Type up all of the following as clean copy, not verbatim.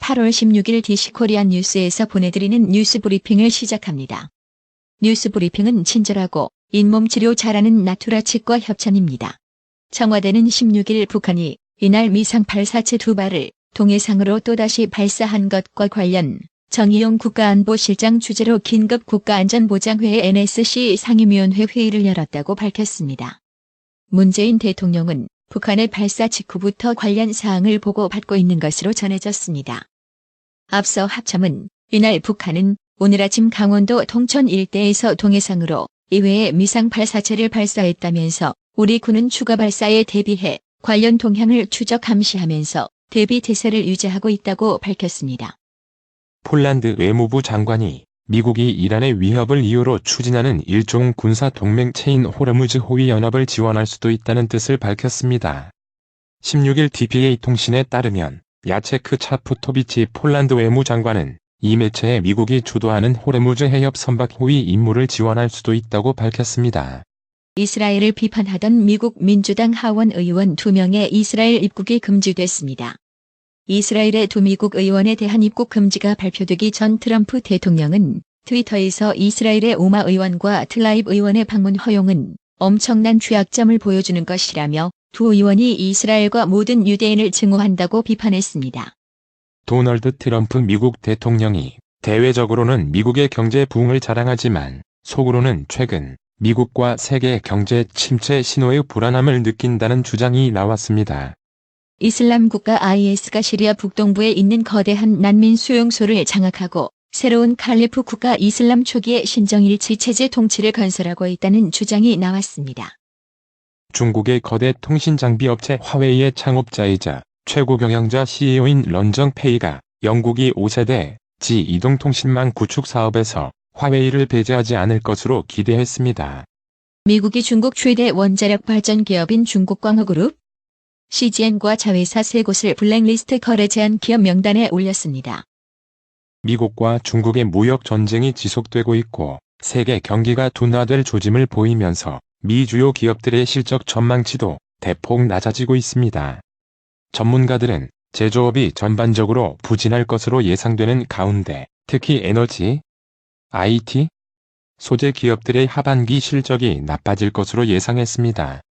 8월 16일 DC코리안 뉴스에서 보내드리는 뉴스 브리핑을 시작합니다. 뉴스 브리핑은 친절하고 잇몸 치료 잘하는 나투라 치과 협찬입니다. 청와대는 16일 북한이 이날 미상 발사체 2발을 동해상으로 또다시 발사한 것과 관련 정의용 국가안보실장 주재로 긴급 국가안전보장회의 NSC 상임위원회 회의를 열었다고 밝혔습니다. 문재인 대통령은 북한의 발사 직후부터 관련 사항을 보고받고 있는 것으로 전해졌습니다. 앞서 합참은 이날 북한은 오늘 아침 강원도 통천 일대에서 동해상으로 이외의 미상 발사체를 발사했다면서 우리 군은 추가 발사에 대비해 관련 동향을 추적 감시하면서 대비 태세를 유지하고 있다고 밝혔습니다. 폴란드 외무부 장관이 미국이 이란의 위협을 이유로 추진하는 일종 군사 동맹체인 호르무즈 호위 연합을 지원할 수도 있다는 뜻을 밝혔습니다. 16일 DPA 통신에 따르면 야체크 차푸토비치 폴란드 외무장관은 이 매체에 미국이 주도하는 호르무즈 해협 선박 호위 임무를 지원할 수도 있다고 밝혔습니다. 이스라엘을 비판하던 미국 민주당 하원 의원 2명의 이스라엘 입국이 금지됐습니다. 이스라엘의 두 미국 의원에 대한 입국 금지가 발표되기 전 트럼프 대통령은 트위터에서 이스라엘의 오마 의원과 틀라입 의원의 방문 허용은 엄청난 취약점을 보여주는 것이라며 두 의원이 이스라엘과 모든 유대인을 증오한다고 비판했습니다. 도널드 트럼프 미국 대통령이 대외적으로는 미국의 경제 부흥을 자랑하지만 속으로는 최근 미국과 세계 경제 침체 신호의 불안함을 느낀다는 주장이 나왔습니다. 이슬람 국가 IS가 시리아 북동부에 있는 거대한 난민 수용소를 장악하고 새로운 칼리프 국가 이슬람 초기의 신정일치 체제 통치를 건설하고 있다는 주장이 나왔습니다. 중국의 거대 통신 장비 업체 화웨이의 창업자이자 최고 경영자 CEO인 런정페이가 영국이 5세대 지 이동통신망 구축 사업에서 화웨이를 배제하지 않을 것으로 기대했습니다. 미국이 중국 최대 원자력 발전 기업인 중국광허그룹 CGN과 자회사 3곳을 블랙리스트 거래 제한 기업 명단에 올렸습니다. 미국과 중국의 무역 전쟁이 지속되고 있고 세계 경기가 둔화될 조짐을 보이면서 미 주요 기업들의 실적 전망치도 대폭 낮아지고 있습니다. 전문가들은 제조업이 전반적으로 부진할 것으로 예상되는 가운데 특히 에너지, IT, 소재 기업들의 하반기 실적이 나빠질 것으로 예상했습니다.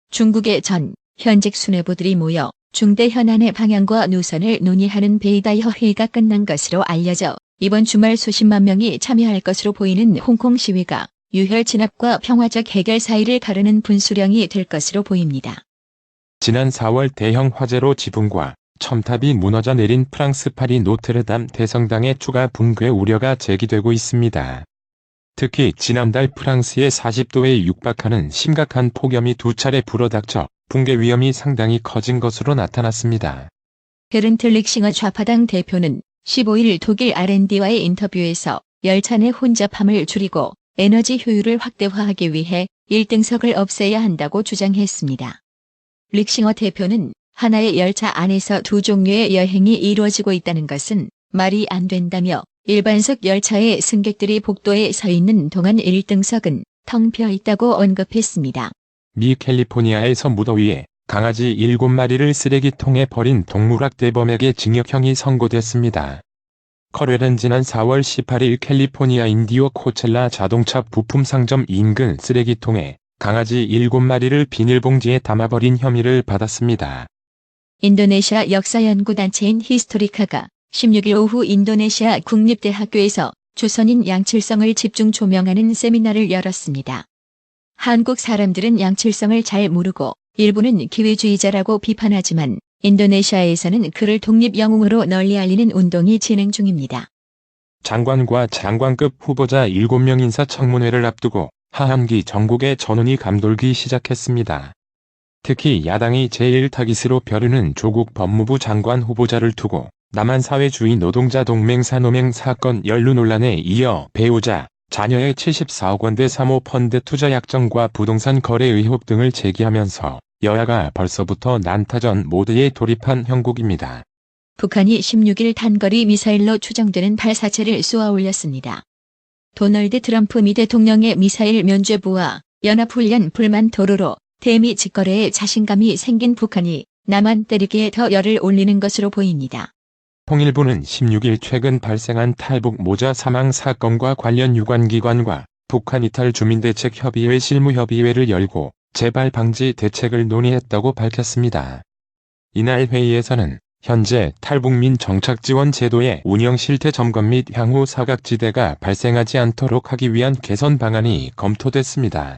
중국의 전, 현직 수뇌부들이 모여 중대 현안의 방향과 노선을 논의하는 베이다이어 회의가 끝난 것으로 알려져 이번 주말 수십만 명이 참여할 것으로 보이는 홍콩 시위가 유혈 진압과 평화적 해결 사이를 가르는 분수령이 될 것으로 보입니다. 지난 4월 대형 화재로 지붕과 첨탑이 무너져 내린 프랑스 파리 노트르담 대성당의 추가 붕괴 우려가 제기되고 있습니다. 특히 지난달 프랑스의 40도에 육박하는 심각한 폭염이 2차례 불어닥쳐 붕괴 위험이 상당히 커진 것으로 나타났습니다. 베른트 릭싱어 좌파당 대표는 15일 독일 R&D와의 인터뷰에서 열차 내 혼잡함을 줄이고 에너지 효율을 확대화하기 위해 1등석을 없애야 한다고 주장했습니다. 릭싱어 대표는 하나의 열차 안에서 두 종류의 여행이 이루어지고 있다는 것은 말이 안 된다며 일반석 열차의 승객들이 복도에 서 있는 동안 1등석은 텅 비어 있다고 언급했습니다. 미 캘리포니아에서 무더위에 강아지 7마리를 쓰레기통에 버린 동물학대범에게 징역형이 선고됐습니다. 커렐은 지난 4월 18일 캘리포니아 인디오 코첼라 자동차 부품 상점 인근 쓰레기통에 강아지 7마리를 비닐봉지에 담아버린 혐의를 받았습니다. 인도네시아 역사연구단체인 히스토리카가 16일 오후 인도네시아 국립대학교에서 조선인 양칠성을 집중 조명하는 세미나를 열었습니다. 한국 사람들은 양칠성을 잘 모르고 일부는 기회주의자라고 비판하지만 인도네시아에서는 그를 독립영웅으로 널리 알리는 운동이 진행 중입니다. 장관과 장관급 후보자 7명 인사청문회를 앞두고 하반기 전국의 전운이 감돌기 시작했습니다. 특히 야당이 제1타깃으로 벼르는 조국 법무부 장관 후보자를 두고 남한사회주의 노동자 동맹 산호맹 사건 연루 논란에 이어 배우자, 자녀의 74억 원대 사모펀드 투자 약정과 부동산 거래 의혹 등을 제기하면서 여야가 벌써부터 난타전 모드에 돌입한 형국입니다. 북한이 16일 단거리 미사일로 추정되는 발사체를 쏘아 올렸습니다. 도널드 트럼프 미 대통령의 미사일 면죄부와 연합훈련 불만 도루로 대미 직거래에 자신감이 생긴 북한이 남한 때리기에 더 열을 올리는 것으로 보입니다. 통일부는 16일 최근 발생한 탈북 모자 사망 사건과 관련 유관기관과 북한이탈주민대책협의회 실무협의회를 열고 재발 방지 대책을 논의했다고 밝혔습니다. 이날 회의에서는 현재 탈북민 정착지원 제도의 운영 실태 점검 및 향후 사각지대가 발생하지 않도록 하기 위한 개선 방안이 검토됐습니다.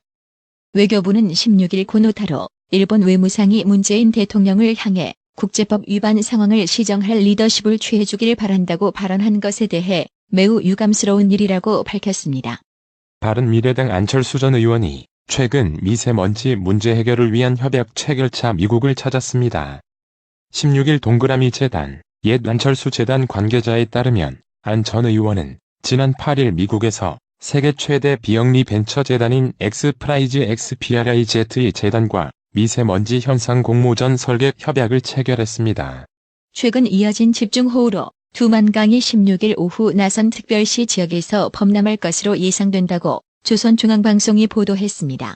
외교부는 16일 고노타로 일본 외무상이 문재인 대통령을 향해 국제법 위반 상황을 시정할 리더십을 취해주길 바란다고 발언한 것에 대해 매우 유감스러운 일이라고 밝혔습니다. 바른미래당 안철수 전 의원이 최근 미세먼지 문제 해결을 위한 협약 체결차 미국을 찾았습니다. 16일 동그라미 재단, 옛 안철수 재단 관계자에 따르면 안 전 의원은 지난 8일 미국에서 세계 최대 비영리 벤처 재단인 엑스프라이즈 XPRIZ의 재단과 미세먼지 현상 공모전 설계 협약을 체결했습니다. 최근 이어진 집중호우로 두만강이 16일 오후 나선 특별시 지역에서 범람할 것으로 예상된다고 조선중앙방송이 보도했습니다.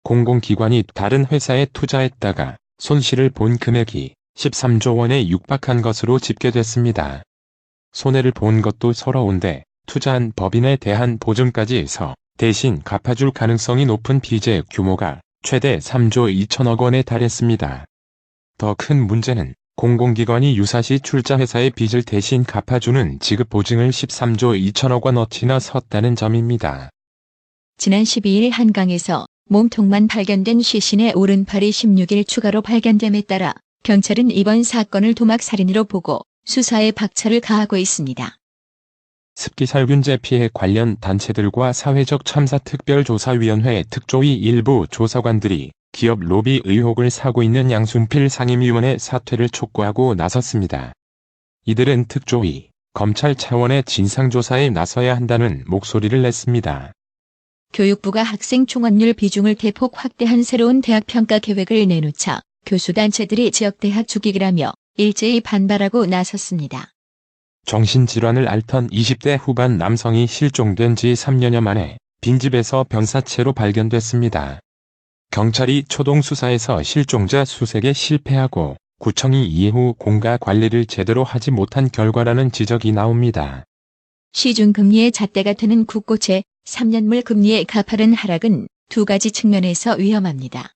공공기관이 다른 회사에 투자했다가 손실을 본 금액이 13조 원에 육박한 것으로 집계됐습니다. 손해를 본 것도 서러운데 투자한 법인에 대한 보증까지 서 대신 갚아줄 가능성이 높은 빚의 규모가 최대 3조 2천억 원에 달했습니다. 더 큰 문제는 공공기관이 유사시 출자회사의 빚을 대신 갚아주는 지급 보증을 13조 2천억 원어치나 섰다는 점입니다. 지난 12일 한강에서 몸통만 발견된 시신의 오른팔이 16일 추가로 발견됨에 따라 경찰은 이번 사건을 도막살인으로 보고 수사에 박차를 가하고 있습니다. 습기살균제 피해 관련 단체들과 사회적 참사 특별조사위원회 특조위 일부 조사관들이 기업 로비 의혹을 사고 있는 양순필 상임위원의 사퇴를 촉구하고 나섰습니다. 이들은 특조위, 검찰 차원의 진상조사에 나서야 한다는 목소리를 냈습니다. 교육부가 학생 총원율 비중을 대폭 확대한 새로운 대학 평가 계획을 내놓자 교수단체들이 지역대학 죽이기라며 일제히 반발하고 나섰습니다. 정신질환을 앓던 20대 후반 남성이 실종된 지 3년여 만에 빈집에서 변사체로 발견됐습니다. 경찰이 초동 수사에서 실종자 수색에 실패하고 구청이 이후 공가 관리를 제대로 하지 못한 결과라는 지적이 나옵니다. 시중금리의 잣대가 트는 국고채 3년물 금리의 가파른 하락은 두 가지 측면에서 위험합니다.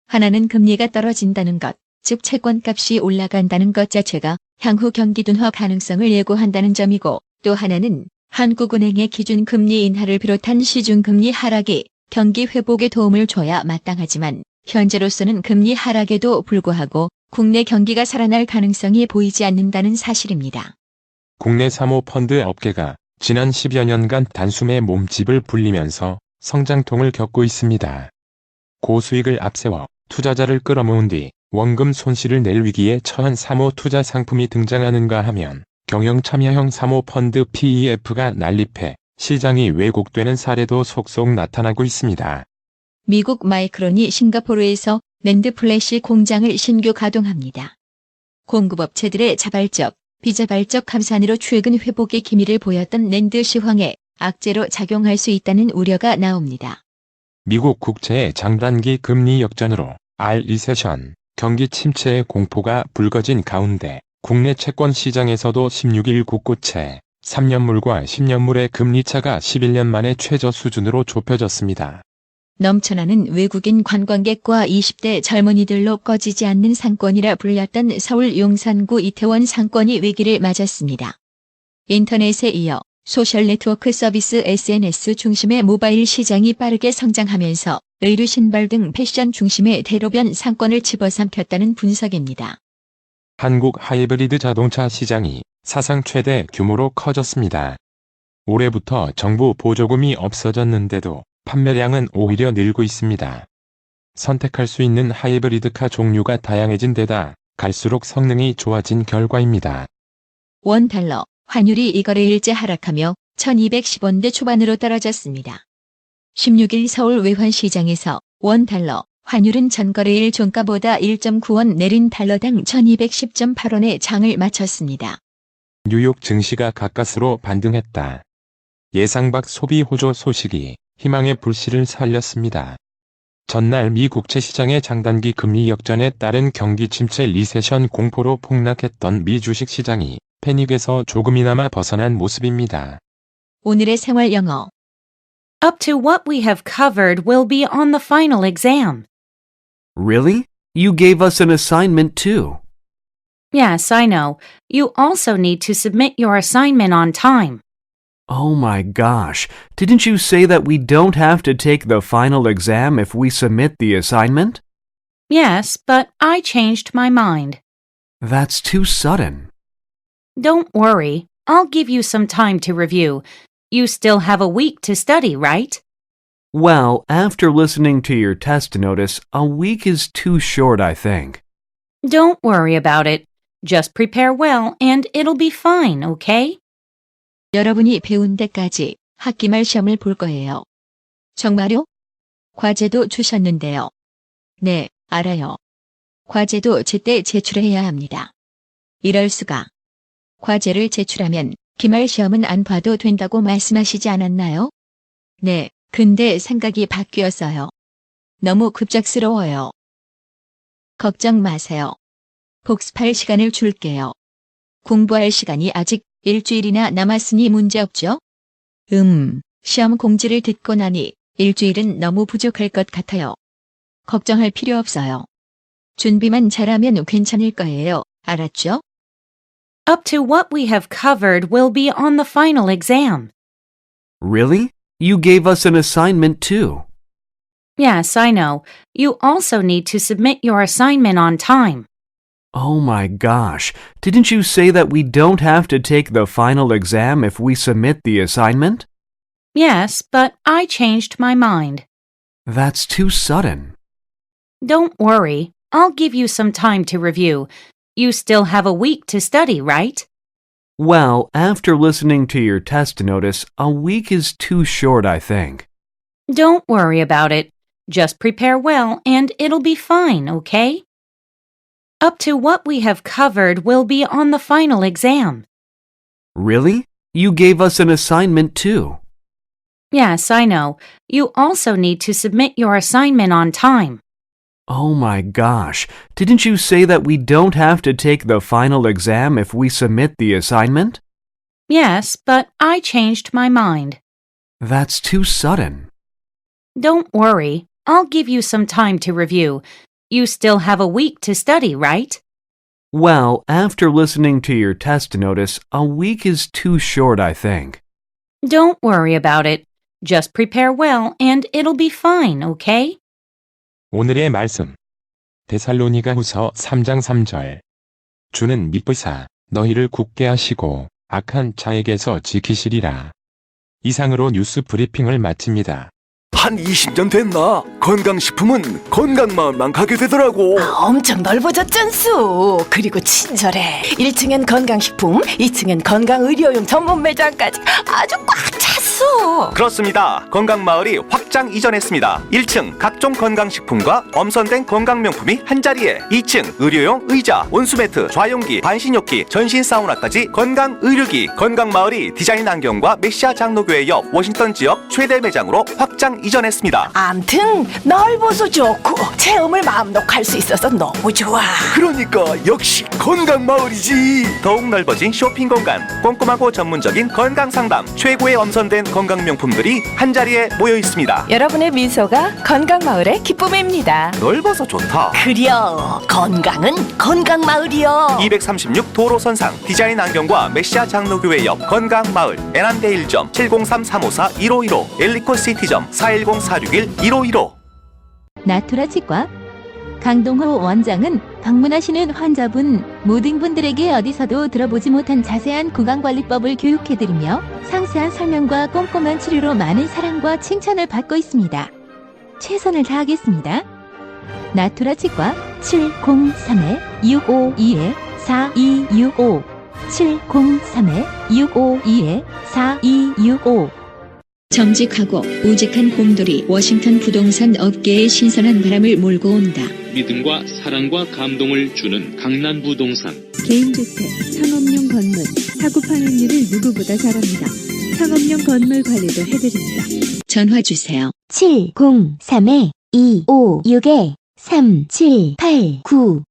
하나는 금리가 떨어진다는 것, 즉 채권값이 올라간다는 것 자체가 향후 경기 둔화 가능성을 예고한다는 점이고, 또 하나는 한국은행의 기준금리 인하를 비롯한 시중금리 하락이 경기 회복에 도움을 줘야 마땅하지만 현재로서는 금리 하락에도 불구하고 국내 경기가 살아날 가능성이 보이지 않는다는 사실입니다. 국내 사모펀드 업계가 지난 10여 년간 단숨에 몸집을 불리면서 성장통을 겪고 있습니다. 고수익을 앞세워 투자자를 끌어모은 뒤 원금 손실을 낼 위기에 처한 사모 투자 상품이 등장하는가 하면 경영 참여형 사모펀드 PEF가 난립해 시장이 왜곡되는 사례도 속속 나타나고 있습니다. 미국 마이크론이 싱가포르에서 낸드 플래시 공장을 신규 가동합니다. 공급업체들의 자발적, 비자발적 감산으로 최근 회복의 기미를 보였던 낸드 시황에 악재로 작용할 수 있다는 우려가 나옵니다. 미국 국채의 장단기 금리 역전으로 리세션, 경기 침체의 공포가 불거진 가운데 국내 채권 시장에서도 16일 국고채, 3년물과 10년물의 금리차가 11년 만에 최저 수준으로 좁혀졌습니다. 넘쳐나는 외국인 관광객과 20대 젊은이들로 꺼지지 않는 상권이라 불렸던 서울 용산구 이태원 상권이 위기를 맞았습니다. 인터넷에 이어 소셜네트워크 서비스 SNS 중심의 모바일 시장이 빠르게 성장하면서 의류 신발 등 패션 중심의 대로변 상권을 집어삼켰다는 분석입니다. 한국 하이브리드 자동차 시장이 사상 최대 규모로 커졌습니다. 올해부터 정부 보조금이 없어졌는데도 판매량은 오히려 늘고 있습니다. 선택할 수 있는 하이브리드카 종류가 다양해진 데다 갈수록 성능이 좋아진 결과입니다. 원달러, 환율이 이거래일째 하락하며 1210원대 초반으로 떨어졌습니다. 16일 서울 외환시장에서 원달러, 환율은 전거래일 종가보다 1.9원 내린 달러당 1210.8원에 장을 마쳤습니다. 뉴욕 증시가 가까스로 반등했다. 예상 밖 소비 호조 소식이 희망의 불씨를 살렸습니다. 전날 미 국채시장의 장단기 금리 역전에 따른 경기 침체 리세션 공포로 폭락했던 미 주식시장이 패닉에서 조금이나마 벗어난 모습입니다. 오늘의 생활 영어. Up to what we have covered will be on the final exam. Really? You gave us an assignment too. Yes, I know. You also need to submit your assignment on time. Oh my gosh. Didn't you say that we don't have to take the final exam if we submit the assignment? Yes, but I changed my mind. That's too sudden. Don't worry. I'll give you some time to review. You still have a week to study, right? Well, after listening to your test notice, a week is too short, I think. Don't worry about it. Just prepare well and it'll be fine, okay? 여러분이 배운 데까지 학기말 시험을 볼 거예요. 정말요? 과제도 주셨는데요. 네, 알아요. 과제도 제때 제출해야 합니다. 이럴 수가. 과제를 제출하면 기말 시험은 안 봐도 된다고 말씀하시지 않았나요? 네, 근데 생각이 바뀌었어요. 너무 급작스러워요. 걱정 마세요. 복습할 시간을 줄게요. 공부할 시간이 아직 일주일이나 남았으니 문제없죠? 시험 공지를 듣고 나니 일주일은 너무 부족할 것 같아요. 걱정할 필요 없어요. 준비만 잘하면 괜찮을 거예요. 알았죠? Up to what we have covered will be on the final exam. Really? You gave us an assignment too. Yes, I know. You also need to submit your assignment on time. Oh my gosh. Didn't you say that we don't have to take the final exam if we submit the assignment? Yes, but I changed my mind. That's too sudden. Don't worry. I'll give you some time to review. You still have a week to study, right? Well, after listening to your test notice, a week is too short, I think. Don't worry about it. Just prepare well and it'll be fine, okay? Up to what we have covered will be on the final exam. Really? You gave us an assignment too. Yes, I know. You also need to submit your assignment on time. Oh my gosh. Didn't you say that we don't have to take the final exam if we submit the assignment? Yes, but I changed my mind. That's too sudden. Don't worry. I'll give you some time to review. You still have a week to study, right? Well, after listening to your test notice, a week is too short, I think. Don't worry about it. Just prepare well and it'll be fine, okay? 오늘의 말씀. 데살로니가 후서 3장 3절. 주는 미쁘사 너희를 굳게 하시고 악한 자에게서 지키시리라. 이상으로 뉴스 브리핑을 마칩니다. 한 20년 됐나? 건강식품은 건강마을만 가게 되더라고. 엄청 넓어졌잖수. 그리고 친절해. 1층엔 건강식품, 2층엔 건강의료용 전문 매장까지 아주 꽉 찼어. 그렇습니다. 건강마을이 확장 이전했습니다. 1층 각종 건강식품과 엄선된 건강명품이 한자리에, 2층 의료용 의자, 온수매트, 좌용기, 반신욕기, 전신 사우나까지 건강의료기. 건강마을이 디자인 안경과 메시아 장로교회 옆 워싱턴 지역 최대 매장으로 확장 이전했습니다. 암튼 넓어서 좋고 체험을 마음 놓고 할 수 있어서 너무 좋아. 그러니까 역시 건강마을이지. 더욱 넓어진 쇼핑 공간, 꼼꼼하고 전문적인 건강상담, 최고의 엄선된 건강명품들이 한자리에 모여 있습니다. 여러분의 미소가 건강마을의 기쁨입니다. 넓어서 좋다. 그려 건강은 건강마을이여. 236 도로선상 디자인 안경과 메시아 장로교회 옆 건강마을 애난데일점 703-354-1515 엘리코시티점 410-461-1515. 나투라 치과 강동호 원장은 방문하시는 환자분 모든 분들에게 어디서도 들어보지 못한 자세한 구강관리법을 교육해드리며 상세한 설명과 꼼꼼한 치료로 많은 사랑과 칭찬을 받고 있습니다. 최선을 다하겠습니다. 나투라 치과 703-652-4265 703-652-4265 정직하고 우직한 곰돌이 워싱턴 부동산 업계에 신선한 바람을 몰고 온다. 믿음과 사랑과 감동을 주는 강남 부동산. 개인주택, 상업용 건물, 사고 파행률을 누구보다 잘합니다. 상업용 건물 관리도 해드립니다. 전화 주세요. 703에 2, 5, 6에 3, 7, 8, 9.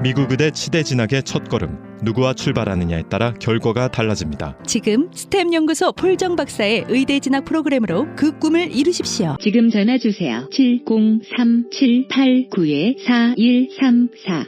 미국 의대 치대 진학의 첫걸음. 누구와 출발하느냐에 따라 결과가 달라집니다. 지금 스템 연구소 폴정 박사의 의대 진학 프로그램으로 그 꿈을 이루십시오. 지금 전화 주세요. 703-789-4134